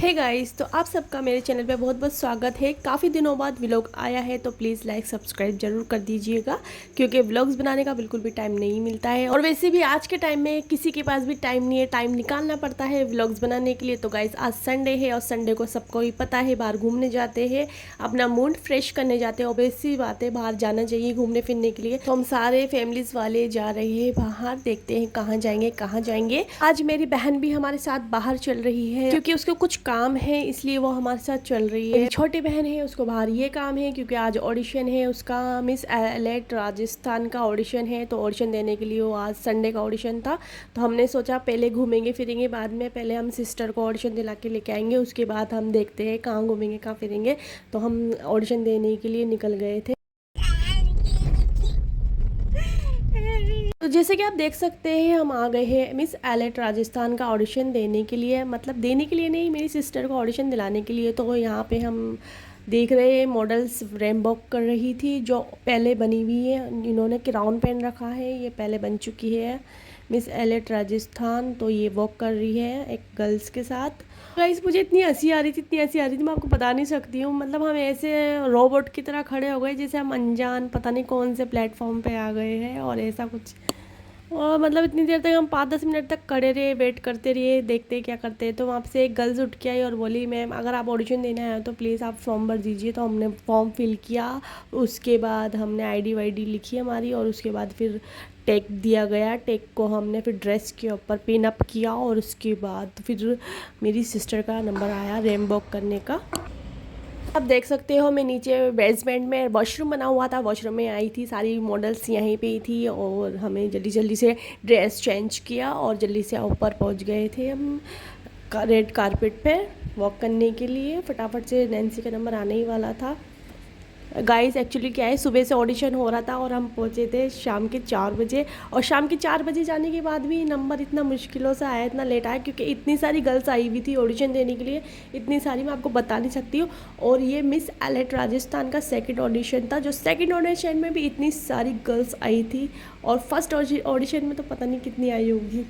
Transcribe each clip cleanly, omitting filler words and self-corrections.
Hey guys, तो आप सबका मेरे चैनल पे बहुत बहुत स्वागत है। काफ़ी दिनों बाद व्लॉग आया है तो प्लीज़ लाइक सब्सक्राइब जरूर कर दीजिएगा, क्योंकि व्लॉग्स बनाने का बिल्कुल भी टाइम नहीं मिलता है। और वैसे भी आज के टाइम में किसी के पास भी टाइम नहीं है, टाइम निकालना पड़ता है व्लॉग्स बनाने के लिए। तो गाइस आज संडे है और संडे को सबको ही पता है बाहर घूमने जाते हैं, अपना मूड फ्रेश करने जाते हैं। ऑब्वियसली बात है, बाहर जाना चाहिए घूमने फिरने के लिए। तो हम सारे फैमिलीज वाले जा रहे हैं बाहर, देखते हैं कहाँ जाएंगे कहाँ जाएंगे। आज मेरी बहन भी हमारे साथ बाहर चल रही है, क्योंकि उसको कुछ काम है इसलिए वो हमारे साथ चल रही है। छोटी बहन है, उसको बाहर ये काम है क्योंकि आज ऑडिशन है उसका, मिस एलेट राजस्थान का ऑडिशन है। तो ऑडिशन देने के लिए वो आज संडे का ऑडिशन था। तो हमने सोचा पहले घूमेंगे फिरेंगे बाद में, पहले हम सिस्टर को ऑडिशन दिला के लेके आएंगे, उसके बाद हम देखते हैं कहाँ घूमेंगे कहाँ फिरेंगे। तो हम ऑडिशन देने के लिए निकल गए थे। तो जैसे कि आप देख सकते हैं हम आ गए हैं मिस एलेट राजस्थान का ऑडिशन देने के लिए, मतलब देने के लिए नहीं, मेरी सिस्टर को ऑडिशन दिलाने के लिए। तो यहाँ पे हम देख रहे हैं मॉडल्स रैंप वॉक कर रही थी, जो पहले बनी हुई है। इन्होंने क्राउन पहन रखा है, ये पहले बन चुकी है मिस एलेट राजस्थान। तो ये वॉक कर रही है एक गर्ल्स के साथ। गाइस मुझे इतनी हंसी आ रही थी, इतनी हंसी आ रही थी, मैं आपको बता नहीं सकती हूँ। मतलब हम ऐसे रोबोट की तरह खड़े हो गए जैसे हम अनजान पता नहीं कौन से प्लेटफॉर्म पे आ गए हैं और ऐसा कुछ। और मतलब इतनी देर तक हम 5-10 मिनट तक खड़े रहे, वेट करते रहे, देखते क्या करते हैं। तो वहाँ से एक गर्ल्स उठ के आई और बोली मैम अगर आप ऑडिशन देने आए हो तो प्लीज़ आप फॉर्म भर दीजिए। तो हमने फॉर्म फिल किया, उसके बाद हमने आईडी वाईडी लिखी हमारी, और उसके बाद फिर टैग दिया गया। टैग को हमने फिर ड्रेस के ऊपर पिन अप किया, और उसके बाद फिर मेरी सिस्टर का नंबर आया रैंप वॉक करने का। आप देख सकते हो मैं नीचे बेसमेंट में वॉशरूम बना हुआ था, वॉशरूम में आई थी, सारी मॉडल्स यहीं पे ही थी। और हमें जल्दी जल्दी से ड्रेस चेंज किया और जल्दी से ऊपर पहुंच गए थे हम रेड कारपेट पे वॉक करने के लिए। फटाफट से नैन्सी का नंबर आने ही वाला था। गाइस एक्चुअली क्या है, सुबह से ऑडिशन हो रहा था और हम पहुंचे थे शाम के 4 बजे। और शाम के 4 बजे जाने के बाद भी नंबर इतना मुश्किलों से आया, इतना लेट आया, क्योंकि इतनी सारी गर्ल्स आई हुई थी ऑडिशन देने के लिए। इतनी सारी मैं आपको बता नहीं सकती हूँ। और ये मिस एलेट राजस्थान का सेकंड ऑडिशन था, जो सेकंड ऑडिशन में भी इतनी सारी गर्ल्स आई थी। और फर्स्ट ऑडिशन में तो पता नहीं कितनी आई होगी।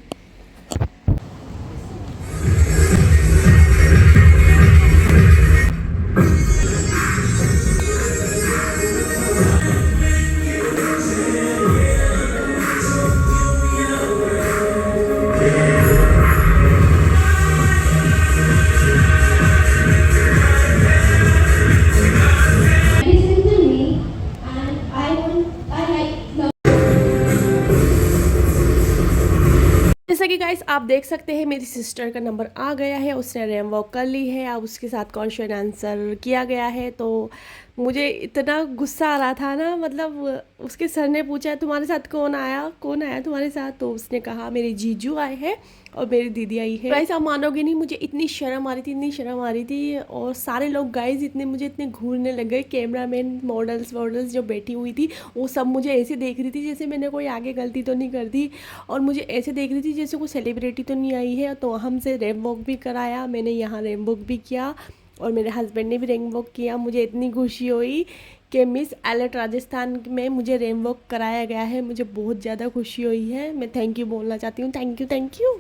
जैसा कि गाइस आप देख सकते हैं मेरी सिस्टर का नंबर आ गया है, उसने रैंप वॉक कर ली है। अब उसके साथ क्वेश्चन आंसर किया गया है। तो मुझे इतना गुस्सा आ रहा था ना, मतलब उसके सर ने पूछा तुम्हारे साथ कौन आया तुम्हारे साथ। तो उसने कहा मेरे जीजू आए हैं और मेरी दीदी आई है। गाइस आप मानोगे नहीं, मुझे इतनी शर्म आ रही थी, इतनी शर्म आ रही थी। और सारे लोग गाइस मुझे इतने घूरने लग गए। कैमरामैन मॉडल्स जो बैठी हुई थी वो सब मुझे ऐसे देख रही थी जैसे मैंने कोई आगे गलती तो नहीं कर दी, और मुझे ऐसे देख रही थी जैसे कोई सेलिब्रिटी तो नहीं आई है। तो हमसे रैंप वॉक भी कराया, मैंने यहाँ रैंप वॉक भी किया और मेरे हस्बैंड ने भी रैंप वॉक किया। मुझे इतनी खुशी हुई कि मिस एलेट राजस्थान में मुझे रैंप वॉक कराया गया है, मुझे बहुत ज़्यादा खुशी हुई है। मैं थैंक यू बोलना चाहती हूँ, थैंक यू।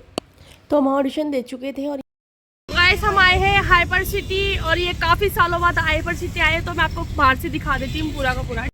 तो हम ऑडिशन दे चुके थे। और गाइस हम आए हैं हाइपर सिटी, और ये काफ़ी सालों बाद हाइपर सिटी आए। तो मैं आपको बाहर से दिखा देती हूँ पूरा का पूरा।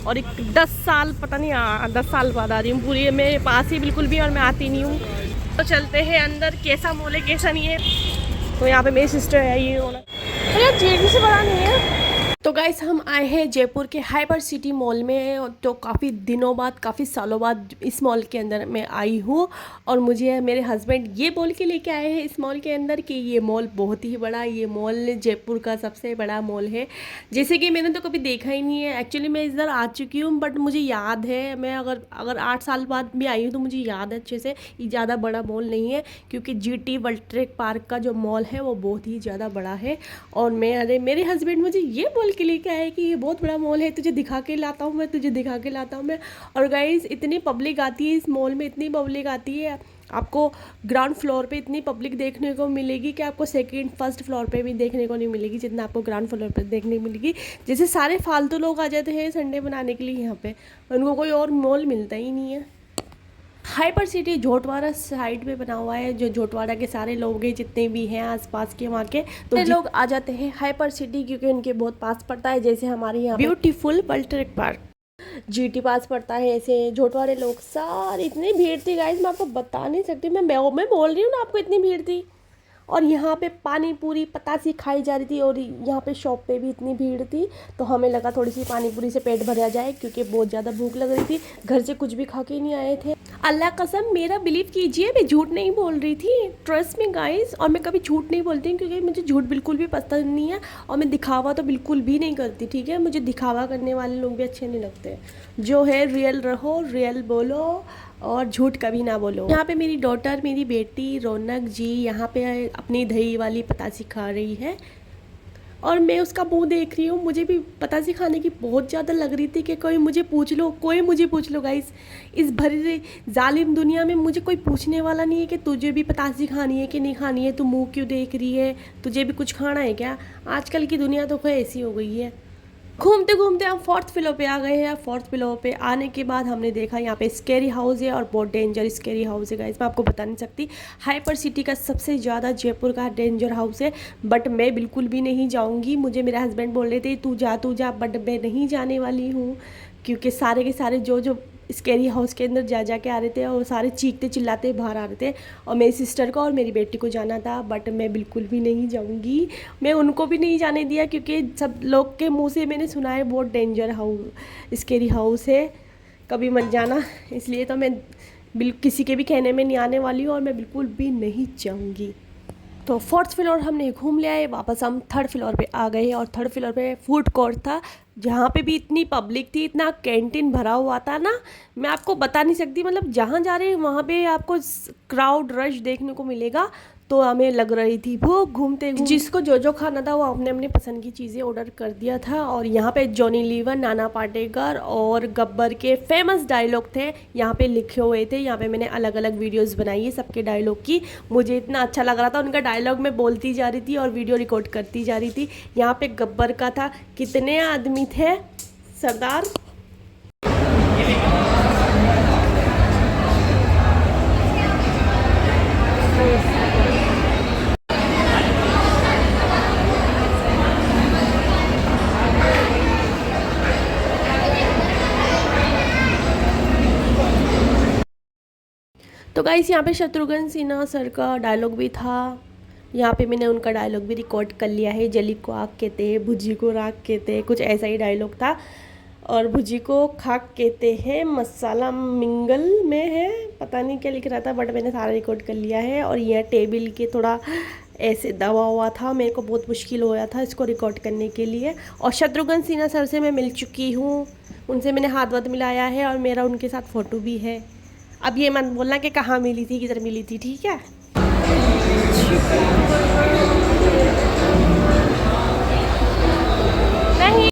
और एक 10 साल पता नहीं 10 साल बाद आ रही हूँ पूरी, मेरे पास ही बिल्कुल भी, और मैं आती नहीं हूँ। तो चलते हैं अंदर, कैसा मॉल है कैसा नहीं है। तो यहाँ पे मेरी सिस्टर है, ये अरे जेडी से बड़ा नहीं है। तो गाइस हम आए हैं जयपुर के हाइपर सिटी मॉल में। तो काफ़ी दिनों बाद, काफ़ी सालों बाद इस मॉल के अंदर मैं आई हूँ। और मुझे मेरे हस्बैंड ये बोल के लेके आए हैं इस मॉल के अंदर कि ये मॉल बहुत ही बड़ा, ये मॉल जयपुर का सबसे बड़ा मॉल है। जैसे कि मैंने तो कभी देखा ही नहीं है। एक्चुअली मैं इधर आ चुकी हूँ, बट मुझे याद है, मैं अगर 8 साल बाद भी आई हूँ तो मुझे याद है अच्छे से। ये ज़्यादा बड़ा मॉल नहीं है, क्योंकि GT वर्ल्ड ट्रेक पार्क का जो मॉल है वो बहुत ही ज़्यादा बड़ा है। और मेरे हस्बैंड मुझे ये बोल के लिए क्या है कि ये बहुत बड़ा मॉल है, तुझे दिखा के लाता हूँ मैं। और गाइस इतनी पब्लिक आती है इस मॉल में, इतनी पब्लिक आती है। आपको ग्राउंड फ्लोर पे इतनी पब्लिक देखने को मिलेगी कि आपको सेकंड फर्स्ट फ्लोर पे भी देखने को नहीं मिलेगी, जितना आपको ग्राउंड फ्लोर पे देखने को मिलेगी। जैसे सारे फालतू लोग आ जाते हैं संडे बनाने के लिए यहाँ पे, उनको कोई और मॉल मिलता ही नहीं है। हाइपर सिटी झोटवाड़ा साइड में बना हुआ है, जो झोटवाड़ा के सारे लोग हैं जितने भी हैं आसपास के वहाँ के, तो लोग आ जाते हैं हाइपर सिटी क्योंकि उनके बहुत पास पड़ता है। जैसे हमारे यहाँ ब्यूटीफुल वर्ल्ड पार्क जीटी पास पड़ता है, ऐसे झोटवाड़े लोग सारे, इतनी भीड़ थी गाइस मैं आपको बता नहीं सकती। मैं बोल रही हूँ ना आपको, इतनी भीड़ थी। और यहाँ पे पानी पूरी पतासी खाई जा रही थी और यहाँ पे शॉप पे भी इतनी भीड़ थी, तो हमें लगा थोड़ी सी पानी पूरी से पेट भरा जाए क्योंकि बहुत ज़्यादा भूख लग रही थी। घर से कुछ भी खा के नहीं आए थे। अल्लाह कसम मेरा बिलीव कीजिए, मैं झूठ नहीं बोल रही थी, ट्रस्ट में गाइस। और मैं कभी झूठ नहीं बोलती हूँ क्योंकि मुझे झूठ बिल्कुल भी पसंद नहीं है और मैं दिखावा तो बिल्कुल भी नहीं करती, ठीक है। मुझे दिखावा करने वाले लोग भी अच्छे नहीं लगते। जो है रियल रहो, रियल बोलो और झूठ कभी ना बोलो। यहाँ पे मेरी डॉटर, मेरी बेटी रौनक जी यहाँ पे अपनी दही वाली पतासी खा रही है और मैं उसका मुंह देख रही हूँ। मुझे भी पतासी खाने की बहुत ज़्यादा लग रही थी कि कोई मुझे पूछ लो, कोई मुझे पूछ लो गाइस। इस भरी जालिम दुनिया में मुझे कोई पूछने वाला नहीं है कि तुझे भी पतासी खानी है कि नहीं खानी है, तू मुँह क्यों देख रही है, तुझे भी कुछ खाना है क्या। आजकल की दुनिया तो कोई ऐसी हो गई है। घूमते घूमते हम फोर्थ फ्लोर पे आ गए हैं। फोर्थ फ्लोर पे आने के बाद हमने देखा यहाँ पे स्केरी हाउस है और बहुत डेंजर स्केरी हाउस है गाइस, मैं आपको बता नहीं सकती। हाइपर सिटी का सबसे ज़्यादा जयपुर का डेंजर हाउस है, बट मैं बिल्कुल भी नहीं जाऊँगी। मुझे मेरे हस्बैंड बोल रहे थे तू जा, बट मैं नहीं जाने वाली हूँ क्योंकि सारे के सारे जो स्केरी हाउस के अंदर जा के आ रहे थे और सारे चीखते चिल्लाते बाहर आ रहे थे। और मेरी सिस्टर को और मेरी बेटी को जाना था, बट मैं बिल्कुल भी नहीं जाऊंगी। मैं उनको भी नहीं जाने दिया क्योंकि सब लोग के मुंह से मैंने सुना है बहुत डेंजर हाउस स्केरी हाउस है, कभी मत जाना। इसलिए तो मैं किसी के भी कहने में नहीं आने वाली हूँ और मैं बिल्कुल भी नहीं जाऊँगी। तो फोर्थ फ्लोर हमने घूम लिया है, वापस हम थर्ड फ्लोर पे आ गए और थर्ड फ्लोर पे फूड कोर्ट था, जहाँ पे भी इतनी पब्लिक थी, इतना कैंटीन भरा हुआ था ना, मैं आपको बता नहीं सकती। मतलब जहाँ जा रहे हैं वहाँ पे आपको क्राउड रश देखने को मिलेगा। तो हमें लग रही थी भूख, घूमते जिसको जो खाना था वो अपने अपने पसंद की चीज़ें ऑर्डर कर दिया था। और यहाँ पे जॉनी लीवर, नाना पाटेकर और गब्बर के फेमस डायलॉग थे यहाँ पे लिखे हुए थे। यहाँ पे मैंने अलग अलग वीडियोस बनाई है सबके डायलॉग की। मुझे इतना अच्छा लग रहा था उनका डायलॉग, मैं बोलती जा रही थी और वीडियो रिकॉर्ड करती जा रही थी। यहाँ पे गब्बर का था, कितने आदमी थे सरदार। तो गाइस यहाँ पे शत्रुघ्न सिन्हा सर का डायलॉग भी था। यहाँ पे मैंने उनका डायलॉग भी रिकॉर्ड कर लिया है। जली को आग कहते हैं, भुजी को राख कहते हैं, कुछ ऐसा ही डायलॉग था। और भुजी को खाक कहते हैं, मसाला मिंगल में है, पता नहीं क्या लिख रहा था, बट मैंने सारा रिकॉर्ड कर लिया है। और यह टेबल के थोड़ा ऐसे दबा हुआ था, मेरे को बहुत मुश्किल हो था इसको रिकॉर्ड करने के लिए। और शत्रुघ्न सिन्हा सर से मैं मिल चुकी हूँ, उनसे मैंने हाथ वाथ मिलाया है और मेरा उनके साथ फ़ोटो भी है। अब ये मत बोलना कि कहाँ मिली थी, किधर मिली थी, ठीक है। नहीं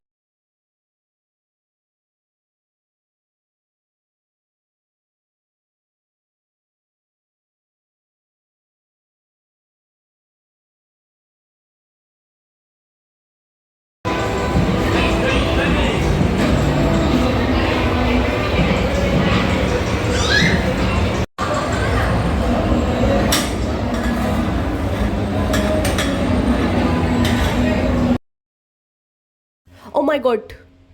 ओ माय गॉड,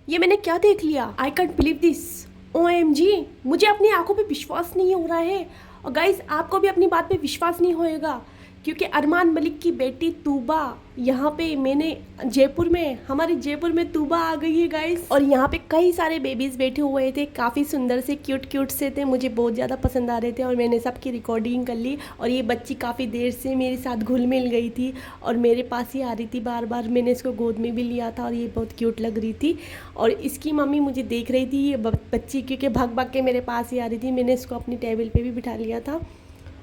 ये मैंने क्या देख लिया, I can't believe this. OMG, मुझे अपनी आंखों पे विश्वास नहीं हो रहा है। और गाइस आपको भी अपनी बात पे विश्वास नहीं होएगा क्योंकि अरमान मलिक की बेटी तूबा, यहाँ पे मैंने जयपुर में, हमारे जयपुर में तूबा आ गई है गाइस। और यहाँ पे कई सारे बेबीज़ बैठे हुए थे, काफ़ी सुंदर से क्यूट से थे, मुझे बहुत ज़्यादा पसंद आ रहे थे और मैंने सबकी रिकॉर्डिंग कर ली। और ये बच्ची काफ़ी देर से मेरे साथ घुल मिल गई थी और मेरे पास ही आ रही थी बार बार। मैंने इसको गोद में भी लिया था और ये बहुत क्यूट लग रही थी। और इसकी मम्मी मुझे देख रही थी, ये बच्ची क्योंकि भाग भाग के मेरे पास ही आ रही थी, मैंने इसको अपनी टेबल पर भी बिठा लिया था।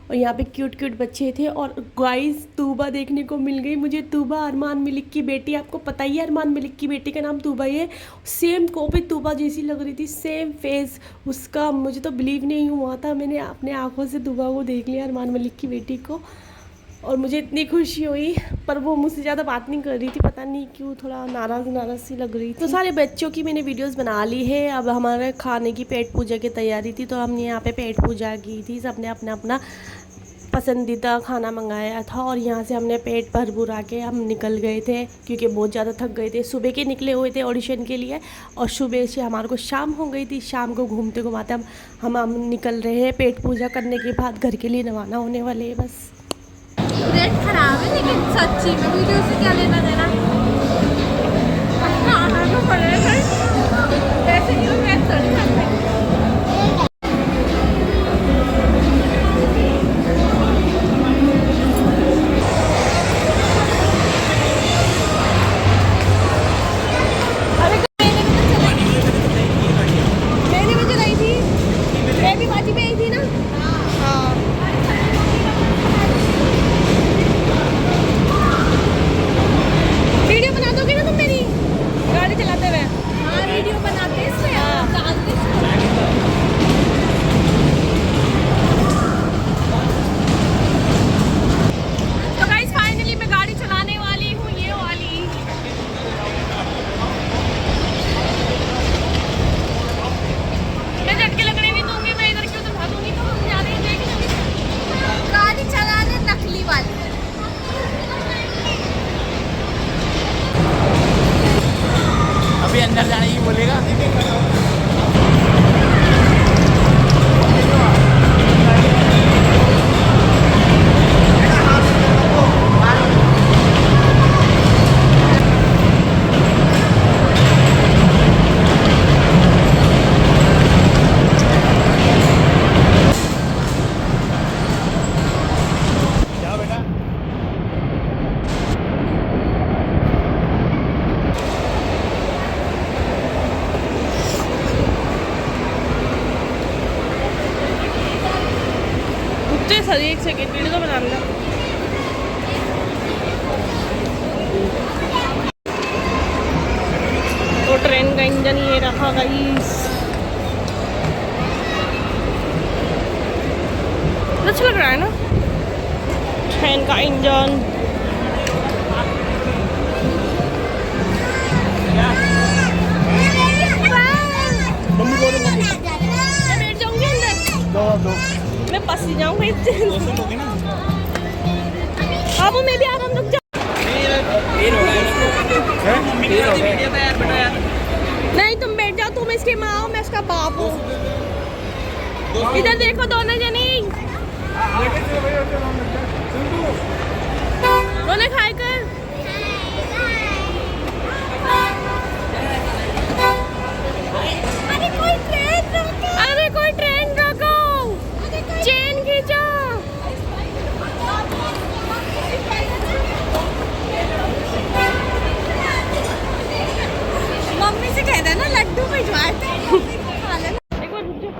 और यहाँ पे क्यूट बच्चे थे। और गाइस तूबा देखने को मिल गई मुझे, तूबा अरमान मलिक की बेटी। आपको पता ही है अरमान मलिक की बेटी का नाम तूबा ही है। सेम कॉपी तूबा जैसी लग रही थी, सेम फेस उसका। मुझे तो बिलीव नहीं हुआ था, मैंने अपने आंखों से तूबा को देख लिया, अरमान मलिक की बेटी को। और मुझे इतनी खुशी हुई, पर वो मुझसे ज़्यादा बात नहीं कर रही थी, पता नहीं क्यों, थोड़ा नाराज़ सी लग रही थी। तो सारे बच्चों की मैंने वीडियोस बना ली है। अब हमारे खाने की पेट पूजा की तैयारी थी, तो हमने यहाँ पे पेट पूजा की थी। सबने अपना अपना पसंदीदा खाना मंगाया था और यहाँ से हमने पेट भर भुरा के हम निकल गए थे, क्योंकि बहुत ज़्यादा थक गए थे। सुबह के निकले हुए थे ऑडिशन के लिए और सुबह से हमारे को शाम हो गई थी। शाम को घूमते घुमाते हम निकल रहे हैं। पेट पूजा करने के बाद घर के लिए रवाना होने वाले हैं। बस नेट खराब है, लेकिन सच्ची में वीडियो से क्या लेना देना। खाना तो पड़ेगा, ऐसे नहीं मैं थोड़ी करते। अभी अंदर जाने की बोलेगा। सर एक सेकेंड वीडियो तो बना लेना। तो ट्रेन का इंजन ये रहा गाइस, अच्छा लग रहा है ना ट्रेन का इंजन। मैं बैठ जाऊंगी अंदर, मैं पस जाऊंगी। हाँ वो मैं भी आराम रुक जा। नहीं तुम बैठ जाओ, तुम इसकी माँ हो, मैं इसका बाप हूँ। इधर देखो दोनों जने दोनों खाए कर। अरे कोई ट्रेन रोको, चेन खींचो। मम्मी से कह देना लड्डू भिजवाए थे, खा लेना। एक बार रुक जा,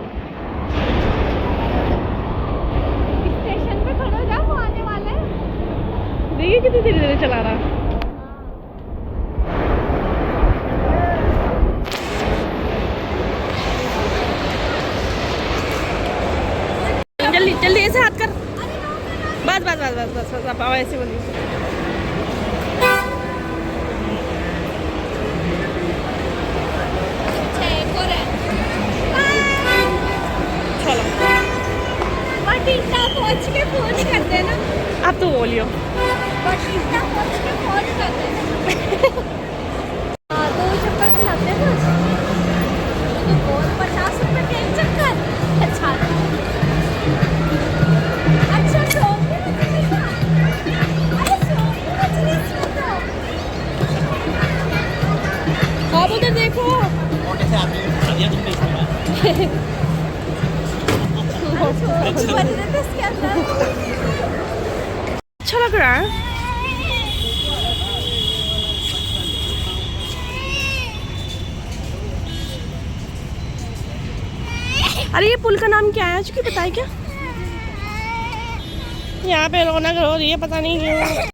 स्टेशन पे खड़े हो जाओ, वो आने वाले हैं। देखिए कितनी धीरे धीरे चला रहा। जल्दी जल्दी ऐसे हाथ कर, बस बस बस बस बस बस, आप ऐसे बोलिए। चलो बटीटा पहुंच के फोन कर देना। अब तो बोलियो। बटीटा पहुंच के फोन कर देना। हाँ 2 चक्कर खिलाते हैं ना, तो बोल 50 रुपए के 1 चक्कर। अच्छा अच्छा सो अब उधर देखो। अच्छा लग रहा है। अरे ये पुल का नाम क्या है, चुकी बताए क्या? यहाँ पे रौनक हो रही है, पता नहीं क्यों।